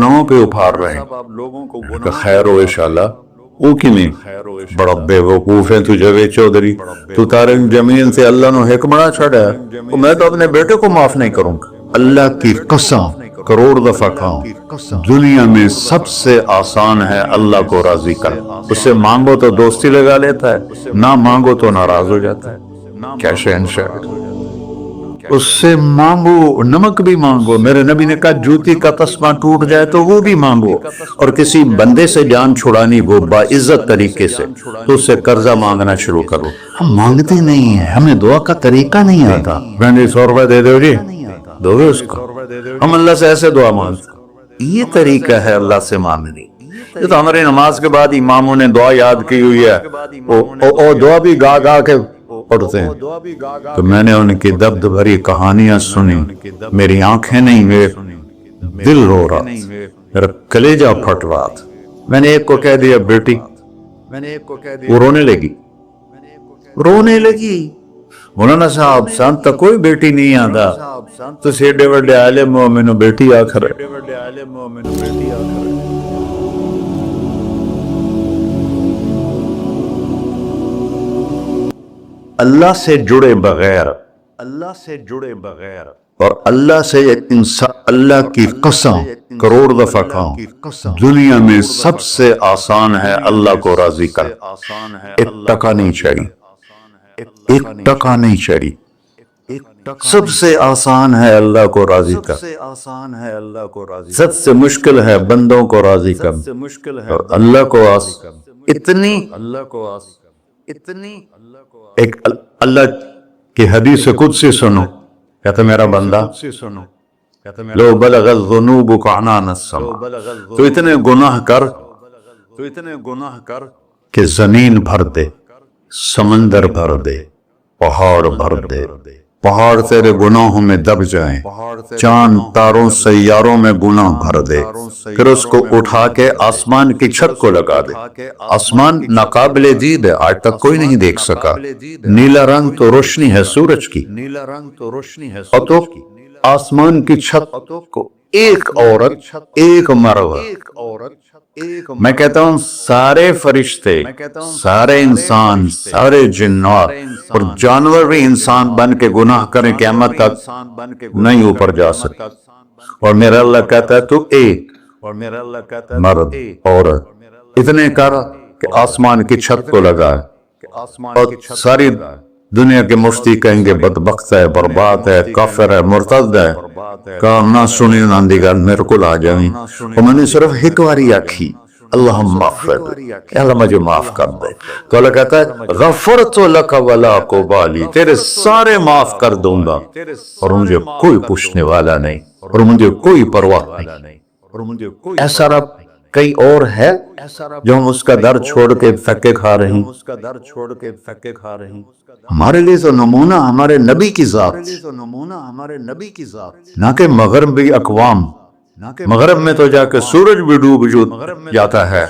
گناہوں پہ ابھار رہے ہیں کہ خیر ہو انشاءاللہ او کی نہیں بڑا بے وقوف ہے تو جاوید چودھری تو طارق جمیل سے اللہ نے حکمرہ چھڑا ہے میں تو اپنے بیٹے کو معاف نہیں کروں گا۔ اللہ کی قسم کروڑ دفعہ کہوں دنیا میں سب سے آسان ہے اللہ کو راضی کر، اس سے مانگو تو دوستی لگا لیتا ہے، نہ مانگو تو ناراض ہو جاتا ہے۔ کیا شہنشاہ ہے، اس سے مانگو، نمک بھی مانگو، میرے نبی نے کہا جوتی کا تسمہ ٹوٹ جائے تو وہ بھی مانگو، اور کسی بندے سے جان چھڑانی وہ باعزت طریقے سے تو اس سے قرضہ مانگنا شروع کرو۔ ہم مانگتے نہیں ہیں، ہمیں دعا کا طریقہ نہیں آتا۔ میں نے 100 روپے دے دو جی، دو گے اس کو؟ ہم اللہ سے ایسے دعا مانگتے، یہ طریقہ ہے اللہ سے مانگنی۔ یہ تو ہماری نماز کے بعد اماموں نے دعا یاد کی ہوئی ہے، اور دعا بھی گا گا کے پڑھتے ہیں۔ تو میں نے ان کی دبد بھری کہانیاں سنی، میری آنکھیں نہیں، میرے دل رو رہا، میرا کلیجہ پھٹ رہا تھا۔ میں نے ایک کو کہہ دیا بیٹی، وہ رونے لگی، مولانا صاحب سان تا کوئی بیٹی نہیں آتا تو سیڈے وڈے عالم مومنو بیٹی آخر ہے۔ اللہ سے جڑے بغیر اور اللہ سے انسان، اللہ کی قسم کروڑ دفعہ کہوں دنیا میں سب سے آسان ہے اللہ کو راضی کر۔ ایک ٹکا نہیں چاہیے، ایک ٹکا نہیں چاہیے، سب سے آسان ہے اللہ کو راضی کر، سب سے مشکل ہے بندوں کو راضی کر، اور اللہ کو اتنی ایک اللہ کی حدیث قدسی سنو، کہتا میرا بندہ لو بلغ الذنوب عنان السماء، تو اتنے گناہ کر کہ زمین بھر دے، سمندر بھر دے، پہاڑ بھر دے، پہاڑ تیرے گناہوں میں دب جائیں، چاند تاروں سیاروں میں گناہ بھر دے، پھر اس کو اٹھا کے آسمان کی چھت کو لگا دے۔ آسمان ناقابل دید ہے، آج تک کوئی نہیں دیکھ سکا، نیلا رنگ تو روشنی ہے سورج کی، اور تو آسمان کی چھت کو ایک عورت، ایک مرد، میں کہتا ہوں سارے فرشتے، سارے انسان، سارے جنات اور جانور بھی انسان بن کے گناہ کریں قیامت تک نہیں اوپر جا سکتا، اور میرا اللہ کہتا ہے تو ایک مرد عورت اتنے کر کہ آسمان کی چھت کو لگا ہے، اور ساری دنیا کے مفتی کہیں گے بدبخت ہے، برباد ہے، کافر ہے، مرتد ہے، کہا نہ سنی نہ دیگر میرے کو لا جائیں، اور میں نے صرف ایک باری آکھی اللہم اغفر، اللہ مجھے معاف کر دے، تو اللہ کہتا ہے غفرت لک ولا ابالی، تیرے سارے معاف کر دوں گا اور مجھے کوئی پوچھنے والا نہیں اور مجھے کوئی پرواہ نہیں۔ ایسا رب کئی اور ہے جو ہم اس کا در چھوڑ کے تھکے کھا رہے ہیں؟ ہمارے لیے تو نمونہ ہمارے نبی کی ذات، نہ کہ مغربی اقوام، مغرب میں تو جا کے سورج بھی ڈوب جاتا ہے،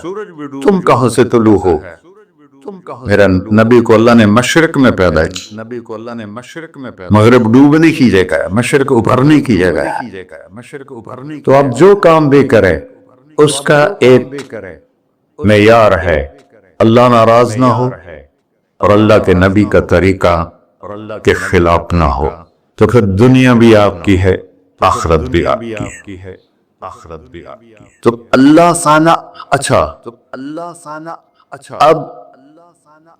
تم کہاں سے طلوع ہو؟ میرا نبی کو اللہ نے مشرق میں پیدا کی، مغرب ڈوبنے کی جگہ ہے، مشرق ابھرنے کی جگہ ہے، تو آپ جو کام بھی کریں اس کا ایک معیار ہے، اللہ ناراض نہ ہو اور اللہ کے نبی کا طریقہ کے خلاف نہ ہو، تو پھر دنیا بھی آپ کی ہے، آخرت بھی آپ کی ہے۔ تو اللہ سانا اچھا، اب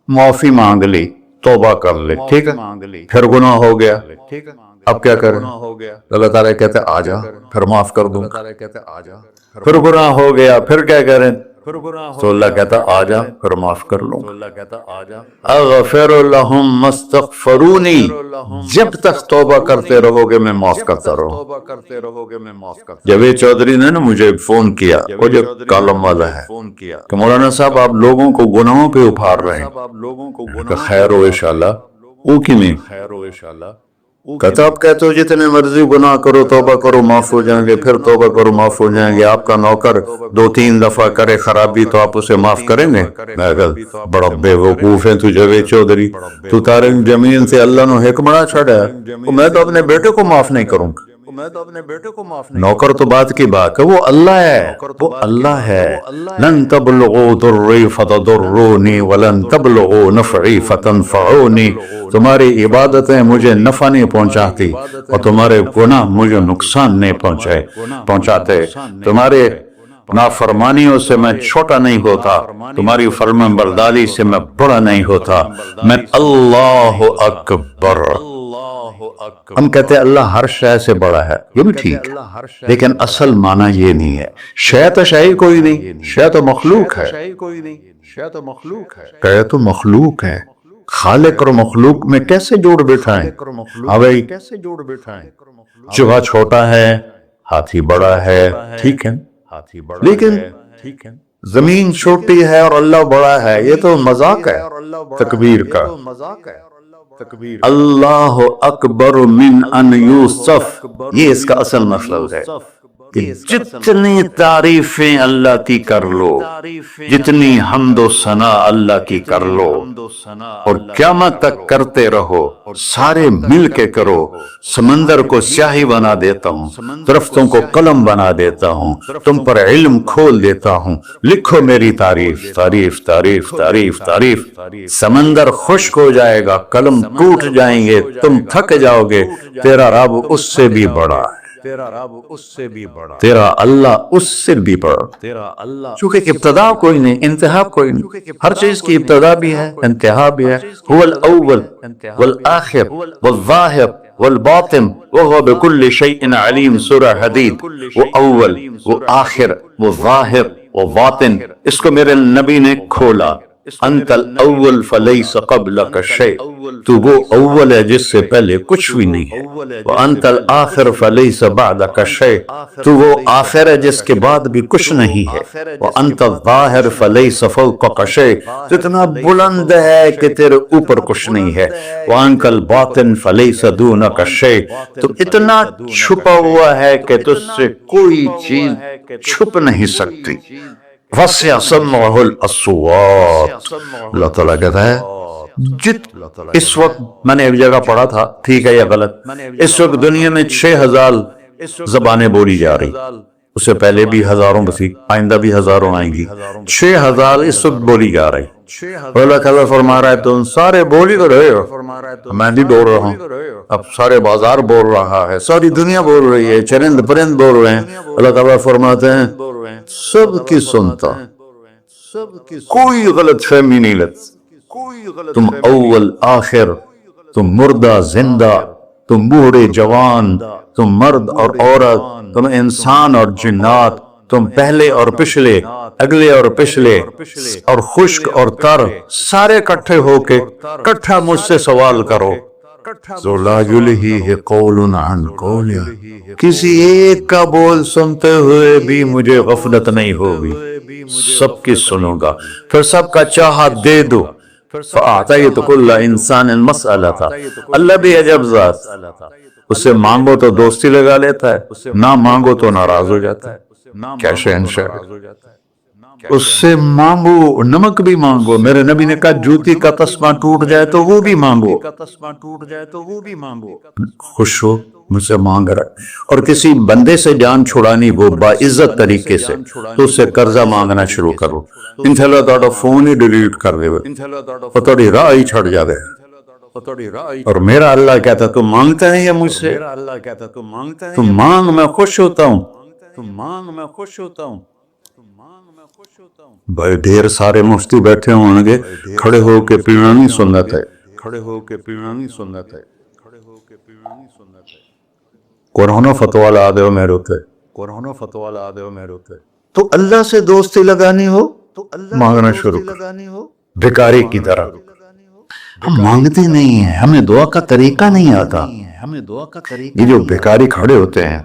معافی مانگ لی، توبہ کر لے، ٹھیک ہے، پھر گناہ ہو گیا، اب کیا کریں؟ اللہ تعالیٰ کہتے ہیں آ جا، پھر معاف کر دوں، پھر گناہ ہو گیا، پھر کیا کریں؟ تو اللہ کہتا آ جا، پھر معاف کر لوں، اغفر لہم مستغفرونی، جب تک توبہ کرتے رہو گے میں معاف کرتا رہوں۔ جاوید چودھری نے نا مجھے فون کیا، وہ جو کالم والا ہے، کہ مولانا صاحب آپ لوگوں کو گناہوں پہ ابھار رہے ہیں، کہ خیر ہو انشاءاللہ، او کی نہیں، کہتا آپ کہتے ہو جتنے مرضی گناہ کرو توبہ کرو معاف ہو جائیں گے، پھر توبہ کرو معاف ہو جائیں گے، آپ کا نوکر 2-3 دفعہ کرے خرابی تو آپ اسے معاف کریں گے؟ میں کہا بڑا بے وقوف ہے تو جاوید چودھری، تو طارق جمیل سے اللہ نے حکمرہ چھڑا ہے، میں تو اپنے بیٹے کو معاف نہیں کروں گا۔ میں تو اپنے بیٹے کو معاف نہیں. نوکر تو بات کی بات ہے، وہ اللہ ہے، وہ اللہ ہے. لن تبلغوا ضری فتضرونی ولن تبلغوا نفعی فتنفعونی. تمہاری عبادتیں مجھے نفع نہیں پہنچاتی اور تمہارے گناہ مجھے نقصان نہیں پہنچاتے. تمہارے نافرمانیوں سے میں چھوٹا نہیں ہوتا، تمہاری فرمان برداری سے میں بڑا نہیں ہوتا. میں اللہ اکبر. ہم کہتے ہیں اللہ ہر شے سے بڑا ہے، یہ بھی ٹھیک ہے، لیکن اصل معنی یہ نہیں ہے. شے تو شے کوئی نہیں، شے تو مخلوق ہے. کہ تو مخلوق ہے، خالق اور مخلوق میں کیسے جوڑ بٹھائیں؟ بھائی چوہا چھوٹا ہے، ہاتھی بڑا ہے، ٹھیک ہے، لیکن زمین چھوٹی ہے اور اللہ بڑا ہے، یہ تو مذاق ہے تکبیر کا. اللہ اکبر من ان یوسف، یہ اس کا اصل مطلب ہے کہ جتنی تعریفیں اللہ کی کر لو، جتنی حمد و ثنا اللہ کی کر لو اور قیامت تک کرتے رہو، سارے مل کے کرو. سمندر کو سیاہی بنا دیتا ہوں، درختوں کو قلم بنا دیتا ہوں، تم پر علم کھول دیتا ہوں، لکھو میری تعریف تعریف تعریف تعریف تعریف. سمندر خشک ہو جائے گا، قلم ٹوٹ جائیں گے، تم تھک جاؤ گے، تیرا رب اس سے بھی بڑا ہے، تیرا اللہ اس سے بھی بڑا. چونکہ ابتدا کوئی نہیں، انتہا کوئی نہیں، ہر چیز کی ابتدا بھی ہے، انتہا بھی ہے. هو الاول والآخر والظاہر والباطن وهو بكل شيء علیم. سورہ حدید. وہ اول، وہ آخر، وہ ظاہر، وہ باطن. اس کو میرے نبی نے کھولا. انت الاول فلیس قبلک شیء، تو وہ اول ہے جس سے پہلے کچھ بھی نہیں ہے. وانت الآخر فلیس بعدک شیء، تو وہ آخر ہے جس کے بعد بھی کچھ نہیں ہے. وانت الظاہر فلیس فوقک شیء، تو اتنا بلند ہے کہ تیرے اوپر کچھ نہیں ہے. وانت الباطن فلیس دونک شیء، تو اتنا چھپا ہوا ہے کہ تجھ سے کوئی چیز چھپ نہیں سکتی. وسع سمعہ الاصوات. اللہ تعالیٰ کہتا ہے اس وقت، میں نے ایک جگہ پڑھا تھا، ٹھیک ہے یا غلط، اس وقت دنیا میں 6000 زبانیں بولی جا رہی، اس سے پہلے بھی ہزاروں بسی، آئندہ بھی ہزاروں آئیں گی. 6000 اس وقت بولی جا رہی. اللہ تعالیٰ فرما رہا ہے تم سارے بولی تو رہے ہو، میں بھی بول رہا ہوں، اب سارے بازار بول رہا ہے، ساری دنیا بول رہی ہے، چرند پرند بول رہے ہیں. اللہ تعالیٰ فرماتے ہیں سب کی سنتا، کوئی غلط فہمی نہیں لگتی. تم اول آخر، تم مردہ زندہ، تم بوڑھے جوان، تم مرد اور عورت، تم انسان اور جنات، تم پہلے اور پچھلے، اگلے اور پچھلے، اور خشک اور تر، سارے اکٹھے ہو کے اکٹھا مجھ سے سوال کرو. ذو لا یلہیہ قول عن قول، کسی ایک کا بول سنتے ہوئے بھی مجھے غفلت نہیں ہوگی، سب کی سنوں گا، پھر سب کا چاہا دے دو. فَأَعْطَيْتُ كُلَّ إِنسَانٍ مَسْأَلَةً. اللہ بھی عجب ذات، اس سے مانگو تو دوستی لگا لیتا ہے، نہ مانگو تو ناراض ہو جاتا ہے. کیا شہنشاہ، اس سے مانگو، نمک بھی مانگو. میرے نبی نے کہا جوتی کا تسمہ ٹوٹ جائے تو وہ بھی مانگو. خوش ہو مجھ سے مانگ رہا ہے. اور کسی بندے سے جان چھڑانی وہ باعزت طریقے سے، تو اس سے قرضہ مانگنا شروع کرو. انشاءاللہ تھوڑا فون ہی ڈیلیٹ کر دے اور تھوڑی راہ ہی چھڑ جا دے. اور میرا اللہ کہتا تو مانگتا نہیں ہے مجھ سے، تو مانگ میں خوش ہوتا ہوں. بھائی ڈھیر سارے مفتی بیٹھے ہوں گے، کھڑے ہو کے پینا نہیں سنت ہے، قرآن فتویٰ لا دے میرے ہوتے. تو اللہ سے دوستی لگانی ہو تو مانگنا شروع کر. بھکاری کی طرح ہم مانگتے نہیں ہیں، ہمیں دعا کا طریقہ نہیں آتا. یہ جو بھکاری کھڑے ہوتے ہیں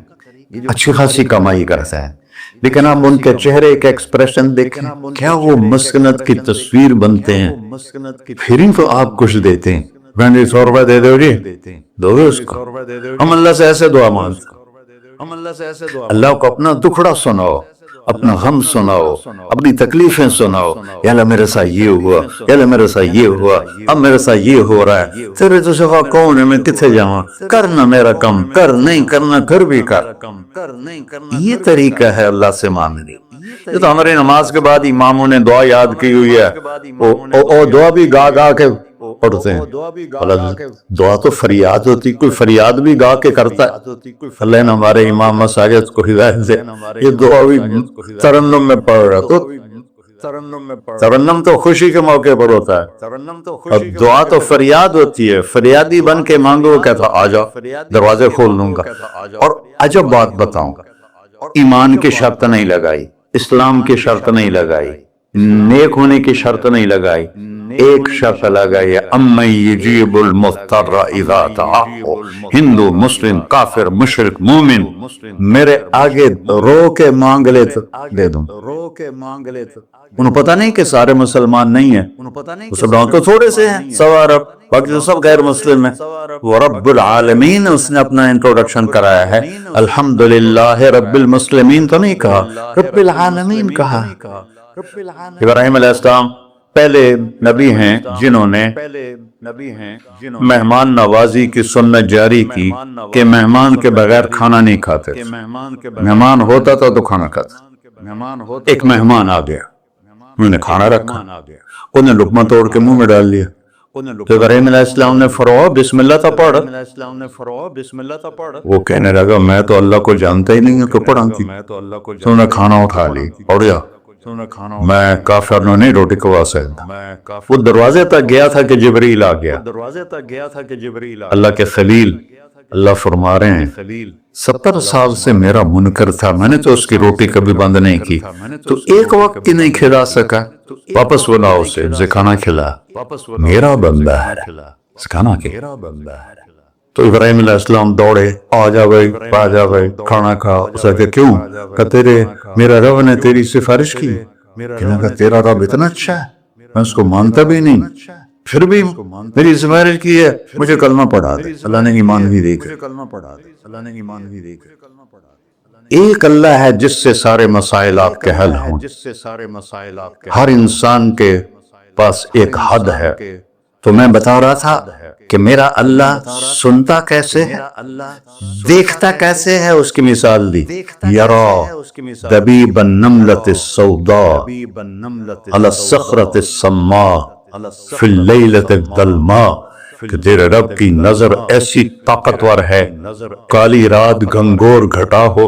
اچھی خاصی کمائی کرتے ہیں، لیکن آپ ان کے چہرے کا ایکسپریشن دیکھیں، کیا وہ مسکنت کی تصویر بنتے ہیں. پھر ہی تو آپ کچھ دیتے ہیں. 100 روپے دے دو جی، دو گے اس کو. ہم اللہ سے ایسے دعا مانگتے، اللہ کو اپنا دکھڑا سناؤ، اپنا غم سناؤ، اپنی تکلیفیں سناؤ، یا اللہ میرے ساتھ یہ ہوا، یا اللہ میرے ساتھ یہ ہوا، اب میرے ساتھ یہ ہو رہا ہے، تیرے تو سوا کون ہے، میں کتنے جاؤں، کرنا میرا کم، کر نہیں کرنا پھر بھی کر۔ یہ طریقہ ہے اللہ سے مانگنے۔ یہ تو ہمارے نماز کے بعد اماموں نے دعا یاد کی ہوئی ہے، اور دعا بھی گا گا کے پڑھتے ہیں۔ دعا تو فریاد ہوتی، کوئی فریاد بھی گا کے کرتا ہے۔ اللہ نے ہمارے امام مساجد کو ہدایت دے، یہ دعا بھی ترنم میں پڑھ رہا، تو ترنم تو خوشی کے موقع پر ہوتا ہے، اور دعا تو فریاد ہوتی ہے، فریادی بن کے مانگو، کہتا آ جاؤ دروازے کھول دوں گا۔ اور عجب بات بتاؤں، ایمان کی شرط نہیں لگائی، اسلام کی شرط نہیں لگائی، نیک ہونے کی شرط نہیں لگائی، ایک شرط لگائی ہے، امن یجیب المضطر اذا دعاہ۔ ہندو، مسلم، کافر، مشرک، مومن میرے آگے رو کے مانگ لے تو دے دوں۔ انہوں پتہ نہیں کہ سارے مسلمان نہیں ہیں، مسلمان تو تھوڑے سے ہیں، سوا عرب، باقی تو سب غیر مسلم ہیں۔ وہ رب العالمین اس نے اپنا انٹروڈکشن کرایا ہے، الحمدللہ رب المسلمین تو نہیں کہا، رب العالمین کہا۔ ابراہیم علیہ السلام پہلے نبی ہیں جنہوں نے مہمان نوازی کی سنت جاری کی کہ مہمان کے بغیر کھانا نہیں کھاتے، مہمان ہوتا تھا تو کھانا کھاتے۔ ایک مہمان آ گیا، انہوں نے کھانا رکھا، انہوں نے لقمہ توڑ کے منہ میں ڈال لیا، تو ابراہیم علیہ السلام نے فرمایا بسم اللہ تو پڑھ۔ وہ کہنے لگا میں تو اللہ کو جانتا ہی نہیں ہوں کہ پڑھا کی، تو انہوں نے کھانا اٹھا لی اور یا میں کافر نے نہیں روٹی کھوا سکتا۔ وہ دروازے تک گیا تھا کہ جبریل آ گیا، اللہ کے خلیل، اللہ فرما رہے ہیں 70 سال سے میرا منکر تھا، میں نے تو اس کی روٹی کبھی بند نہیں کی، تو ایک وقت کی نہیں کھلا سکا، واپس بلا اسے، اسے کھانا کھلا، میرا بندہ ہے، کھانا کھلا۔ تو ابراہیم علیہ السلام دوڑے، آ جا بھائی، آ جا بھائی، کھانا کھا۔ اسے کہا کیوں؟ کہ تیرے میرا رب نے تیری سفارش کی۔ کہنے لگا تیرا رب اتنا اچھا ہے، میں اس کو مانتا بھی نہیں، پھر بھی میری سفارش کی ہے، مجھے کلمہ پڑھا دے۔ اللہ نے ایمان بھی دے کر، ایک اللہ ہے جس سے سارے مسائل آپ کے حل ہوں۔ ہر انسان کے پاس ایک حد ہے، تو میں بتا رہا تھا کہ میرا اللہ سنتا کیسے ہے، دیکھتا کیسے ہے، اس کی مثال دی، یرا دبیب النملۃ السوداء علی الصخرۃ الصماء فی اللیلۃ الظلماء، کہ تیرے رب کی نظر ایسی طاقتور ہے، کالی رات گھنگور گھٹا ہو،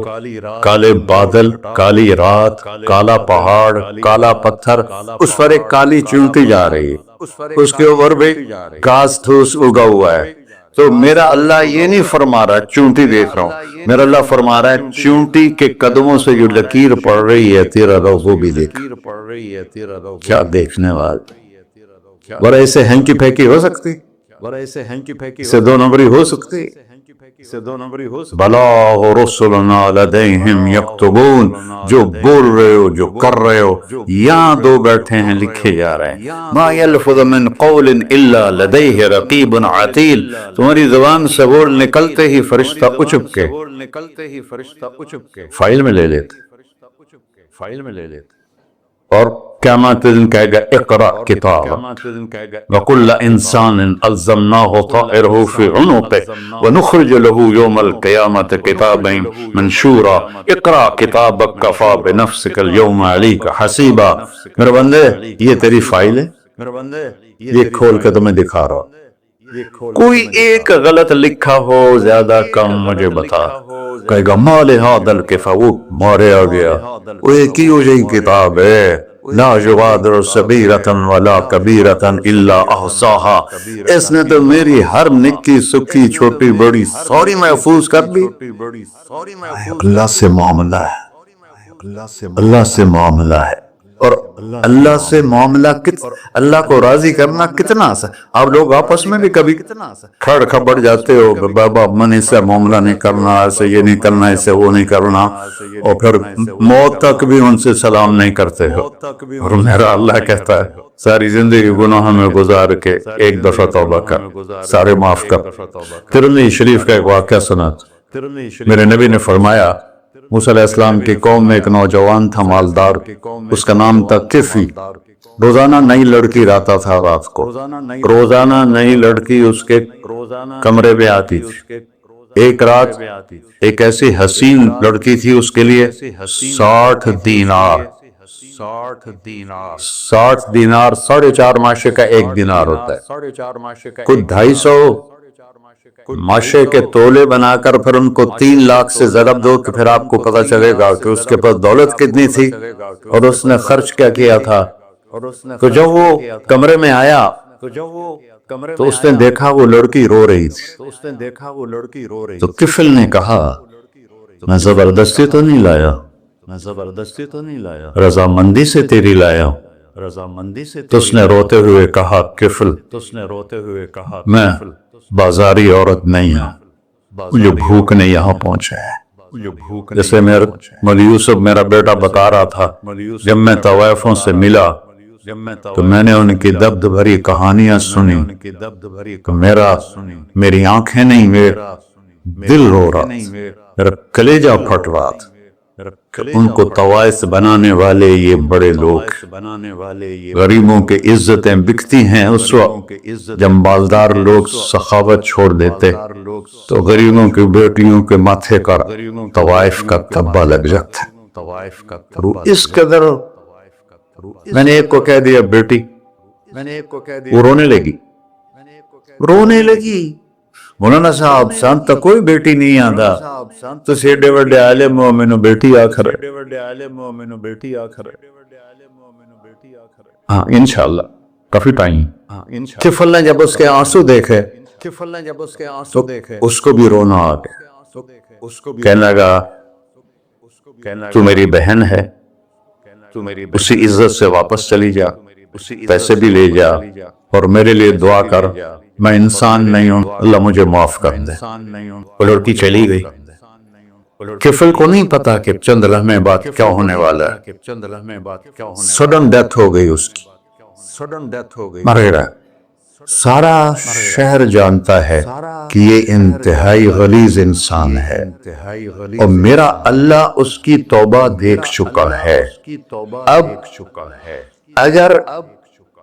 کالے بادل، کالی رات، کالا پہاڑ، کالا پتھر، اس پر ایک کالی چونٹی جا رہی ہے، اس کے اوپر بھی گھاس پھوس اگا ہوا ہے۔ تو میرا اللہ یہ نہیں فرما رہا چونٹی دیکھ رہا ہوں، میرا اللہ فرما رہا ہے چونٹی کے قدموں سے جو لکیر پڑ رہی ہے تیرا رب وہ بھی دیکھ۔ کیا دیکھنے والا، ورہ اسے ہینکی پھینکی ہو سکتی، اسے دو نمبری ہو سکتی، بلا رسلنا لدیہم یکتبون، جو بول رہے ہو، جو کر رہے ہو، یہاں دو بیٹھے ہیں لکھے جا رہے ہیں، ما یلفظ من قول الا لدیہ رقیب عتید، تمہاری زبان سے بول نکلتے ہی فرشتہ اچھپ کے فائل میں لے لیتے، اور قیامت دن کہے گا اقرأ کتابک وکل انسان الزمناہ طائرہ فی عنقہ ونخرج له یوم القیامت کتابا منشورا اقرأ کتابک کفی بنفسک اليوم علیک حسیبا۔ میرے بندے یہ تیری فائل ہے، یہ کھول کے تمہیں دکھا رہا ہوں، کوئی ایک غلط لکھا ہو زیادہ کم مجھے بتا، کہے گا ما لہذا الکتاب، وہ مارے آ گیا، وہ ایک ہی ہو جائے کتاب ہے، لا یغادر صغیرۃ ولا کبیرۃ الا احصاها، اس نے تو میری ہر نکی سکی چھوٹی بڑی ساری محفوظ کر دی۔ اللہ سے معاملہ ہے، اللہ سے معاملہ ہے، اور اللہ سے معاملہ اللہ کو راضی کرنا کتنا آسان۔ آپ لوگ آپس میں بھی کبھی کھڑ کھپڑ جاتے ہو، بابا من اس سے معاملہ نہیں کرنا، ایسے یہ نہیں کرنا، ایسے وہ نہیں کرنا، اور پھر موت تک بھی ان سے سلام نہیں کرتے ہو، اور میرا اللہ کہتا ہے ساری زندگی گناہ میں گزار کے ایک دفعہ توبہ کر، سارے معاف کر۔ ترمذی شریف کا ایک واقعہ سنا، میرے نبی نے فرمایا موسیٰ علیہ السلام کی قوم میں ایک نوجوان تھا مالدار، اس کا نام تھا کفی۔ روزانہ نئی لڑکی لاتا تھا رات کو، روزانہ نئی لڑکی اس کے کمرے پہ آتی تھی۔ ایک رات ایک ایسی حسین لڑکی تھی، اس کے لیے 60 دینار 4.5 ماشے کا ایک دینار ہوتا ہے، کچھ 250 ماشے کے تولے بنا کر پھر ان کو 3 لاکھ سے ضرب دو کہ پھر آپ کو پتہ چلے گا کہ اس کے پاس دولت کتنی تھی اور اس نے خرچ کیا کیا تھا۔ تو جب وہ کمرے میں آیا تو اس نے دیکھا وہ لڑکی رو رہی تھی۔ تو کفل نے کہا میں زبردستی تو نہیں لایا، رضامندی سے تیری لایا ہوں۔ تو اس نے روتے ہوئے کہا کفل میں بازاری عورت نہیں ہوں، مجھے بھوک نے یہاں پہنچا ہے۔ جیسے مولوی یوسف میرا بیٹا بتا رہا تھا، جب میں طوائفوں سے ملا تو میں نے ان کی دبد بھری کہانیاں سنی، میری آنکھیں نہیں، میرا دل رو رہا، میرا کلیجہ پھٹ رہا تھا۔ ان کو طوائف بنانے والے یہ بڑے لوگ، غریبوں کی عزتیں بکتی ہیں۔ اس وقت جب مالدار لوگ سخاوت چھوڑ دیتے تو غریبوں کی بیٹیوں کے ماتھے کا طوائف کا تبا لگ جاتا ہے۔ اس قدر میں نے ایک کو کہہ دیا بیٹی، وہ رونے لگی۔ مولانا صاحب سان تا کوئی بیٹی نہیں آندا تو سیڈے وڈے عالم ہو مینوں بیٹی آکھر ہے۔ ہاں انشاءاللہ کافی ٹائم۔ کفل نے جب اس کے آنسو دیکھے تو اس کو بھی رونا آ گیا، کہنے لگا تو میری بہن ہے، اسی عزت سے واپس چلی جا، پیسے بھی لے جا اور میرے لیے دعا کر، میں انسان نہیں ہوں، اللہ مجھے معاف کر دے۔ وہ لڑکی چلی گئی۔ کفل کو نہیں پتا کہ چند لمحے بعد کیا ہونے والا ہے۔ سڈن ڈیتھ ہو گئی اس کی، مر گیا۔ سارا شہر جانتا ہے کہ یہ انتہائی غلیظ انسان ہے اور میرا اللہ اس کی توبہ دیکھ چکا ہے۔ اب اگر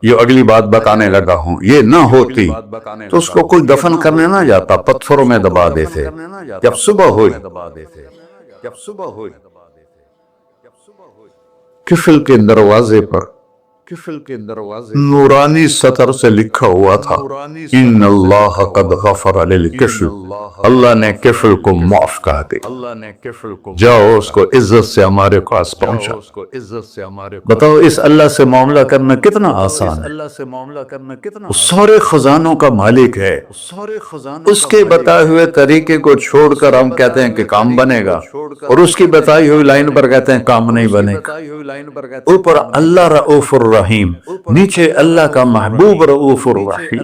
یہ اگلی بات بتانے لگا ہوں، یہ نہ ہوتی تو اس کو کوئی دفن کرنے نہ جاتا، پتھروں میں دبا دیتے۔ جب صبح ہوئی کفل کے دروازے پر نورانی سطر سے لکھا ہوا تھا ان اللہ قد غفر للکفل، اللہ نے کفل کو معاف کر دی، جاؤ اس کو عزت سے ہمارے پاس پہنچا۔ بتاؤ اس اللہ سے معاملہ کرنا کتنا آسان ہے۔ وہ سارے خزانوں کا مالک ہے، اس کے بتائے ہوئے طریقے کو چھوڑ کر ہم کہتے ہیں کہ کام بنے گا، اور اس کی بتائی ہوئی لائن پر کہتے ہیں کام نہیں بنے گا۔ اوپر اللہ رؤوف الرحیم، نیچے اللہ کا محبوب رؤوف الرحیم۔